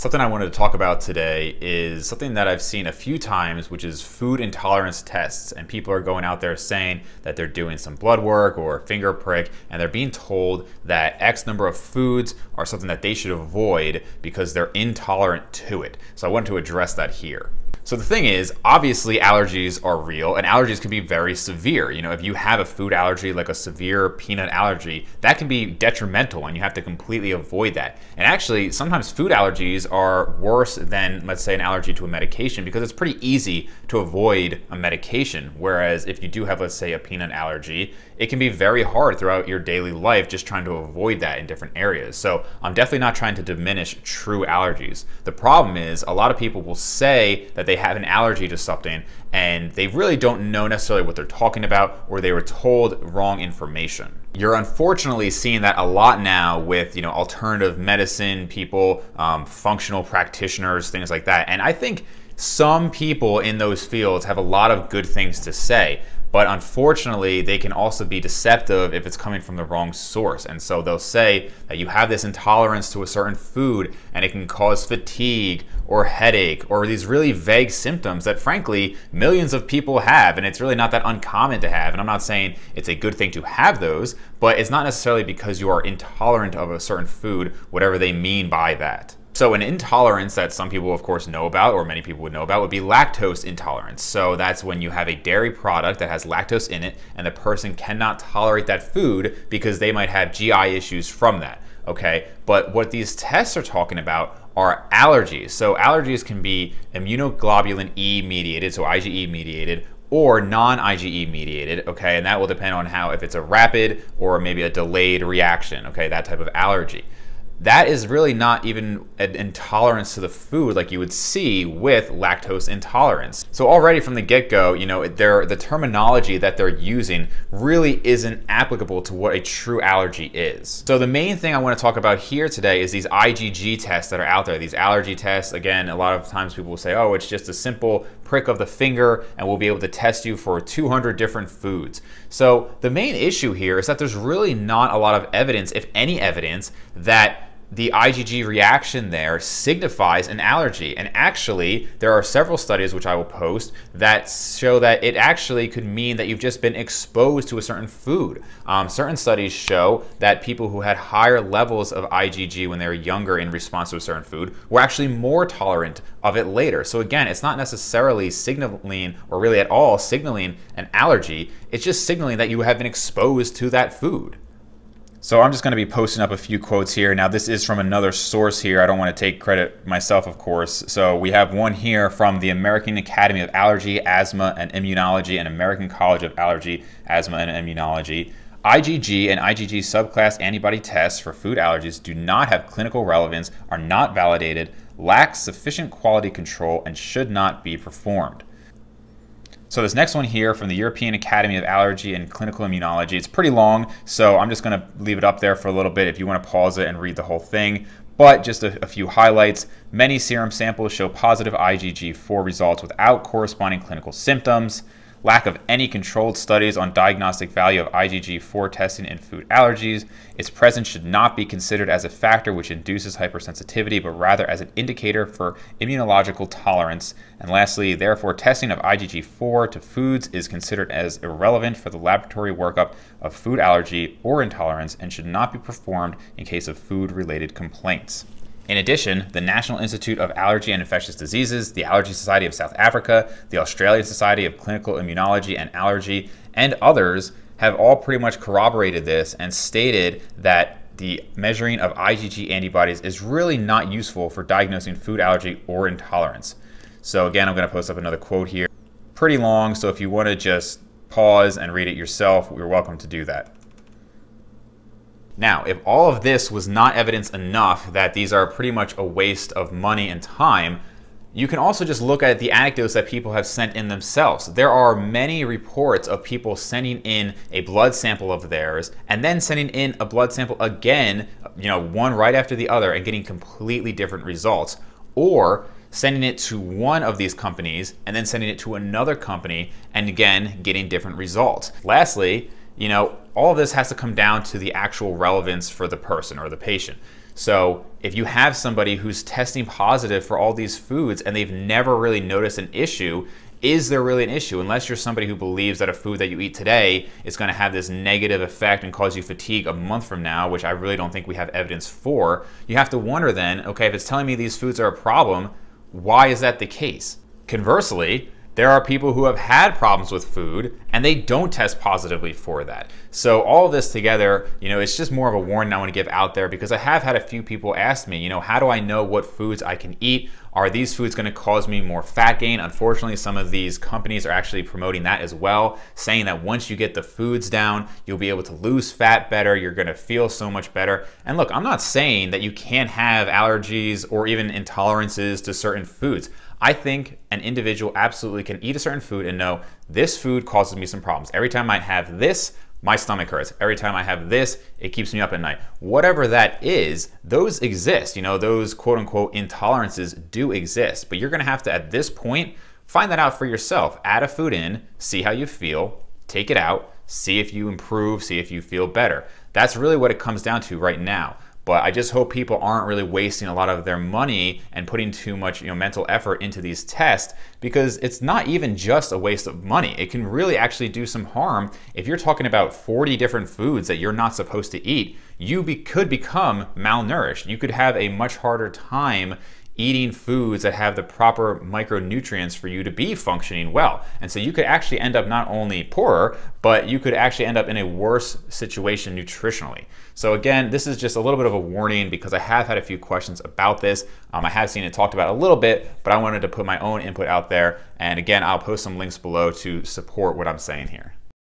Something I wanted to talk about today is something that I've seen a few times, which is food intolerance tests. And people are going out there saying that they're doing some blood work or finger prick, and they're being told that X number of foods are something that they should avoid because they're intolerant to it. So I wanted to address that here. So the thing is, obviously allergies are real, and allergies can be very severe. You know, if you have a food allergy, like a severe peanut allergy, that can be detrimental and you have to completely avoid that. And actually, sometimes food allergies are worse than, let's say, an allergy to a medication because it's pretty easy to avoid a medication. Whereas if you do have, let's say, a peanut allergy, it can be very hard throughout your daily life just trying to avoid that in different areas. So I'm definitely not trying to diminish true allergies. The problem is a lot of people will say that they have an allergy to something and they really don't know necessarily what they're talking about, or they were told wrong information. You're unfortunately seeing that a lot now with, alternative medicine people, functional practitioners, things like that. And I think some people in those fields have a lot of good things to say. But unfortunately, they can also be deceptive if it's coming from the wrong source. And so they'll say that you have this intolerance to a certain food and it can cause fatigue or headache or these really vague symptoms that frankly millions of people have, and it's really not that uncommon to have. And I'm not saying it's a good thing to have those, but it's not necessarily because you are intolerant of a certain food, whatever they mean by that. So an intolerance that some people, of course, know about, or many people would know about, would be lactose intolerance. So that's when you have a dairy product that has lactose in it, and the person cannot tolerate that food because they might have GI issues from that, okay? But what these tests are talking about are allergies. So allergies can be immunoglobulin E mediated, so IgE mediated, or non-IgE mediated, okay? And that will depend on if it's a rapid or maybe a delayed reaction, okay? That type of allergy. That is really not even an intolerance to the food like you would see with lactose intolerance. So already from the get-go, the terminology that they're using really isn't applicable to what a true allergy is. So the main thing I want to talk about here today is these IgG tests that are out there. These allergy tests, again, a lot of times people will say, oh, it's just a simple prick of the finger and we'll be able to test you for 200 different foods. So the main issue here is that there's really not a lot of evidence, if any evidence, that the IgG reaction there signifies an allergy. And actually, there are several studies, which I will post, that show that it actually could mean that you've just been exposed to a certain food. Certain studies show that people who had higher levels of IgG when they were younger in response to a certain food were actually more tolerant of it later. So again, it's not necessarily signaling, or really at all signaling, an allergy. It's just signaling that you have been exposed to that food. So I'm just going to be posting up a few quotes here. Now this is from another source here. I don't want to take credit myself, of course. So we have one here from the American Academy of Allergy, Asthma, and Immunology and American College of Allergy, Asthma, and Immunology. IgG and IgG subclass antibody tests for food allergies do not have clinical relevance, are not validated, lack sufficient quality control, and should not be performed. So this next one here from the European Academy of Allergy and Clinical Immunology, it's pretty long, so I'm just going to leave it up there for a little bit if you want to pause it and read the whole thing. But just a few highlights. Many serum samples show positive IgG4 results without corresponding clinical symptoms. Lack of any controlled studies on diagnostic value of IgG4 testing in food allergies. Its presence should not be considered as a factor which induces hypersensitivity, but rather as an indicator for immunological tolerance. And lastly, therefore, testing of IgG4 to foods is considered as irrelevant for the laboratory workup of food allergy or intolerance and should not be performed in case of food-related complaints. In addition, the National Institute of Allergy and Infectious Diseases, the Allergy Society of South Africa, the Australian Society of Clinical Immunology and Allergy, and others have all pretty much corroborated this and stated that the measuring of IgG antibodies is really not useful for diagnosing food allergy or intolerance. So again, I'm going to post up another quote here. Pretty long, so if you want to just pause and read it yourself, you're welcome to do that. Now, if all of this was not evidence enough that these are pretty much a waste of money and time, you can also just look at the anecdotes that people have sent in themselves. There are many reports of people sending in a blood sample of theirs and then sending in a blood sample again, one right after the other, and getting completely different results. Or sending it to one of these companies and then sending it to another company and again getting different results. Lastly, all of this has to come down to the actual relevance for the person or the patient. So if you have somebody who's testing positive for all these foods and they've never really noticed an issue, is there really an issue? Unless you're somebody who believes that a food that you eat today is going to have this negative effect and cause you fatigue a month from now, which I really don't think we have evidence for, you have to wonder then, okay, if it's telling me these foods are a problem, why is that the case? Conversely, there are people who have had problems with food and they don't test positively for that. So all of this together, it's just more of a warning I want to give out there, because I have had a few people ask me, how do I know what foods I can eat? Are these foods going to cause me more fat gain? Unfortunately, some of these companies are actually promoting that as well, saying that once you get the foods down, you'll be able to lose fat better, you're going to feel so much better. And look, I'm not saying that you can't have allergies or even intolerances to certain foods. I think an individual absolutely can eat a certain food and know this food causes me some problems. Every time I have this, my stomach hurts. Every time I have this, it keeps me up at night. Whatever that is, those exist. Those quote unquote intolerances do exist, but you're gonna have to, at this point, find that out for yourself. Add a food in, see how you feel, take it out, see if you improve, see if you feel better. That's really what it comes down to right now. But I just hope people aren't really wasting a lot of their money and putting too much mental effort into these tests, because it's not even just a waste of money. It can really actually do some harm. If you're talking about 40 different foods that you're not supposed to eat, you could become malnourished. You could have a much harder time eating foods that have the proper micronutrients for you to be functioning well. And so you could actually end up not only poorer, but you could actually end up in a worse situation nutritionally. So again, this is just a little bit of a warning, because I have had a few questions about this. I have seen it talked about a little bit, but I wanted to put my own input out there. And again, I'll post some links below to support what I'm saying here.